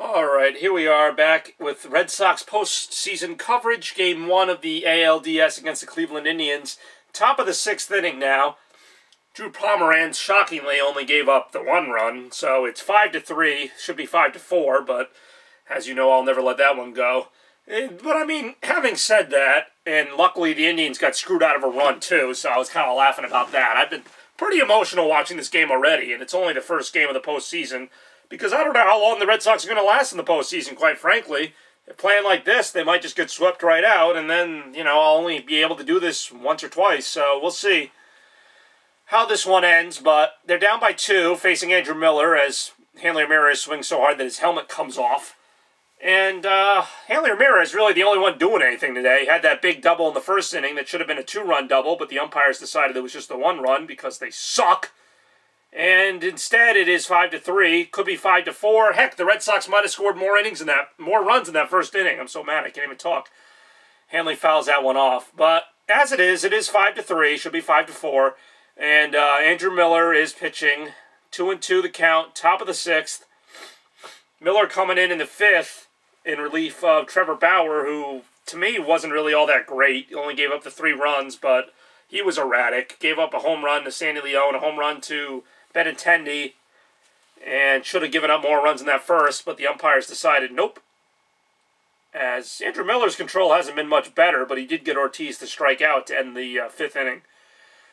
All right, here we are back with Red Sox postseason coverage. Game 1 of the ALDS against the Cleveland Indians. Top of the 6th inning now. Drew Pomeranz shockingly only gave up the 1 run, so it's 5-3. Should be 5-4, but as you know, I'll never let that one go. But I mean, having said that, and luckily the Indians got screwed out of a run too, so I was kind of laughing about that. I've been pretty emotional watching this game already, and it's only the first game of the postseason. Because I don't know how long the Red Sox are going to last in the postseason, quite frankly. If playing like this, they might just get swept right out, and then, you know, I'll only be able to do this once or twice. So we'll see how this one ends. But they're down by 2, facing Andrew Miller, as Hanley Ramirez swings so hard that his helmet comes off. And Hanley Ramirez is really the only one doing anything today. He had that big double in the first inning that should have been a 2-run double, but the umpires decided it was just a 1-run because they suck. And instead, it is 5-3. Could be 5-4. Heck, the Red Sox might have scored more runs in that first inning. I'm so mad I can't even talk. Hanley fouls that one off. But as it is 5-3. Should be 5-4. And Andrew Miller is pitching. 2-2 the count. Top of the 6th. Miller coming in the 5th in relief of Trevor Bauer, who to me wasn't really all that great. He only gave up the 3 runs, but he was erratic. Gave up a home run to Sandy Leone, a home run to Benintendi, and should have given up more runs in that first, but the umpires decided nope. As Andrew Miller's control hasn't been much better, but he did get Ortiz to strike out to end the 5th inning.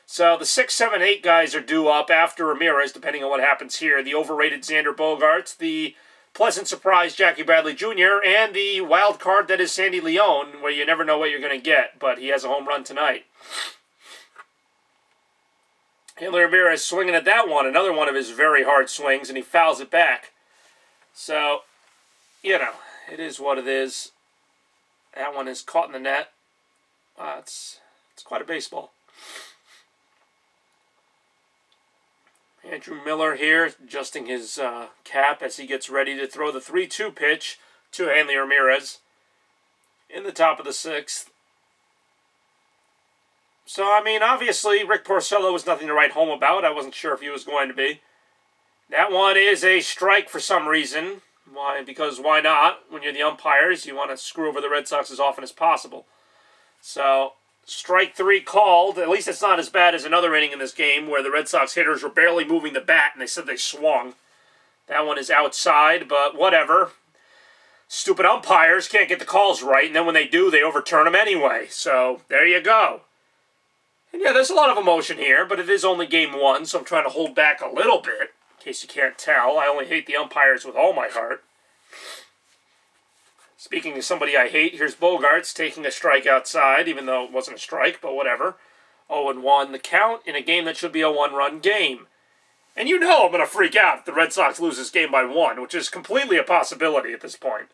So the 6, 7, 8 guys are due up after Ramirez, depending on what happens here. The overrated Xander Bogaerts, the pleasant surprise Jackie Bradley Jr., and the wild card that is Sandy Leone, where you never know what you're going to get, but he has a home run tonight. Hanley Ramirez swinging at that one, another one of his very hard swings, and he fouls it back. So, you know, it is what it is. That one is caught in the net. It's quite a baseball. Andrew Miller here, adjusting his cap as he gets ready to throw the 3-2 pitch to Hanley Ramirez in the top of the 6th. So, I mean, obviously, Rick Porcello was nothing to write home about. I wasn't sure if he was going to be. That one is a strike for some reason. Why? Because why not? When you're the umpires, you want to screw over the Red Sox as often as possible. So, strike 3 called. At least it's not as bad as another inning in this game where the Red Sox hitters were barely moving the bat and they said they swung. That one is outside, but whatever. Stupid umpires can't get the calls right, and then when they do, they overturn them anyway. So, there you go. And yeah, there's a lot of emotion here, but it is only game 1, so I'm trying to hold back a little bit, in case you can't tell. I only hate the umpires with all my heart. Speaking of somebody I hate, here's Bogaerts taking a strike outside, even though it wasn't a strike, but whatever. 0-1 the count in a game that should be a 1-run game. And you know I'm going to freak out if the Red Sox lose this game by 1, which is completely a possibility at this point.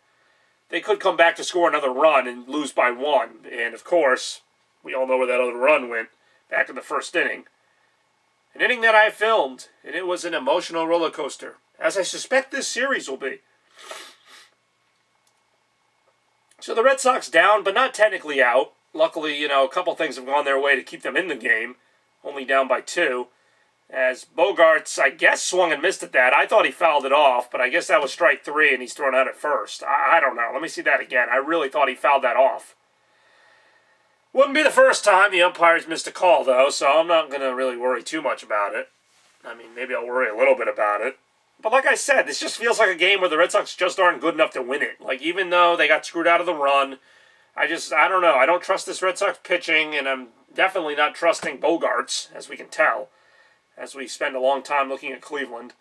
They could come back to score another run and lose by 1, and of course, we all know where that other run went. Back in the first inning. An inning that I filmed, and it was an emotional roller coaster, as I suspect this series will be. So the Red Sox down, but not technically out. Luckily, you know, a couple things have gone their way to keep them in the game, only down by 2. As Bogaerts, I guess, swung and missed at that. I thought he fouled it off, but I guess that was strike 3, and he's thrown out at first. I don't know. Let me see that again. I really thought he fouled that off. Wouldn't be the first time the umpires missed a call, though, so I'm not going to really worry too much about it. I mean, maybe I'll worry a little bit about it. But like I said, this just feels like a game where the Red Sox just aren't good enough to win it. Like, even though they got screwed out of the run, I don't know. I don't trust this Red Sox pitching, and I'm definitely not trusting Bogaerts, as we can tell, as we spend a long time looking at Cleveland.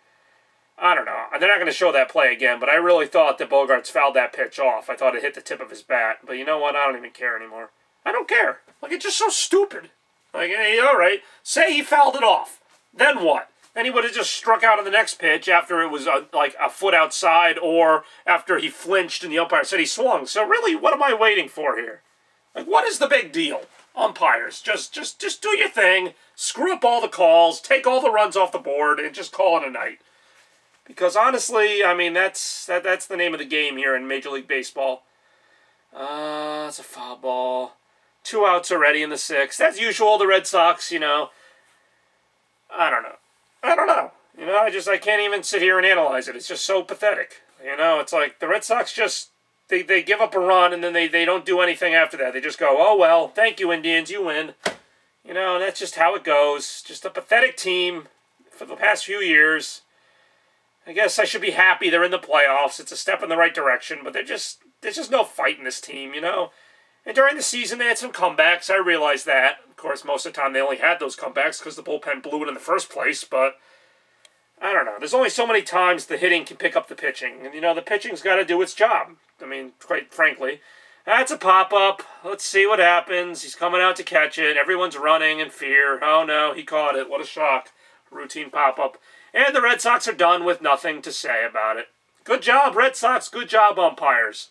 I don't know. They're not going to show that play again, but I really thought that Bogaerts fouled that pitch off. I thought it hit the tip of his bat. But you know what? I don't even care anymore. I don't care. Like, it's just so stupid. Like, hey, all right, say he fouled it off. Then what? Then he would have just struck out on the next pitch after it was, like, a foot outside or after he flinched and the umpire said he swung. So really, what am I waiting for here? Like, what is the big deal? Umpires, just do your thing, screw up all the calls, take all the runs off the board, and just call it a night. Because honestly, I mean, that's the name of the game here in Major League Baseball. It's a foul ball. 2 outs already in the 6th. As usual, the Red Sox, you know, I don't know. You know, I can't even sit here and analyze it. It's just so pathetic. You know, it's like the Red Sox just, they give up a run and then they don't do anything after that. They just go, oh, well, thank you, Indians, you win. You know, that's just how it goes. Just a pathetic team for the past few years. I guess I should be happy they're in the playoffs. It's a step in the right direction, but there's just no fight in this team, you know? And during the season, they had some comebacks. I realized that. Of course, most of the time they only had those comebacks because the bullpen blew it in the first place, but I don't know. There's only so many times the hitting can pick up the pitching. And, you know, the pitching's got to do its job. I mean, quite frankly. That's a pop-up. Let's see what happens. He's coming out to catch it. Everyone's running in fear. Oh, no, he caught it. What a shock. Routine pop-up. And the Red Sox are done with nothing to say about it. Good job, Red Sox. Good job, umpires.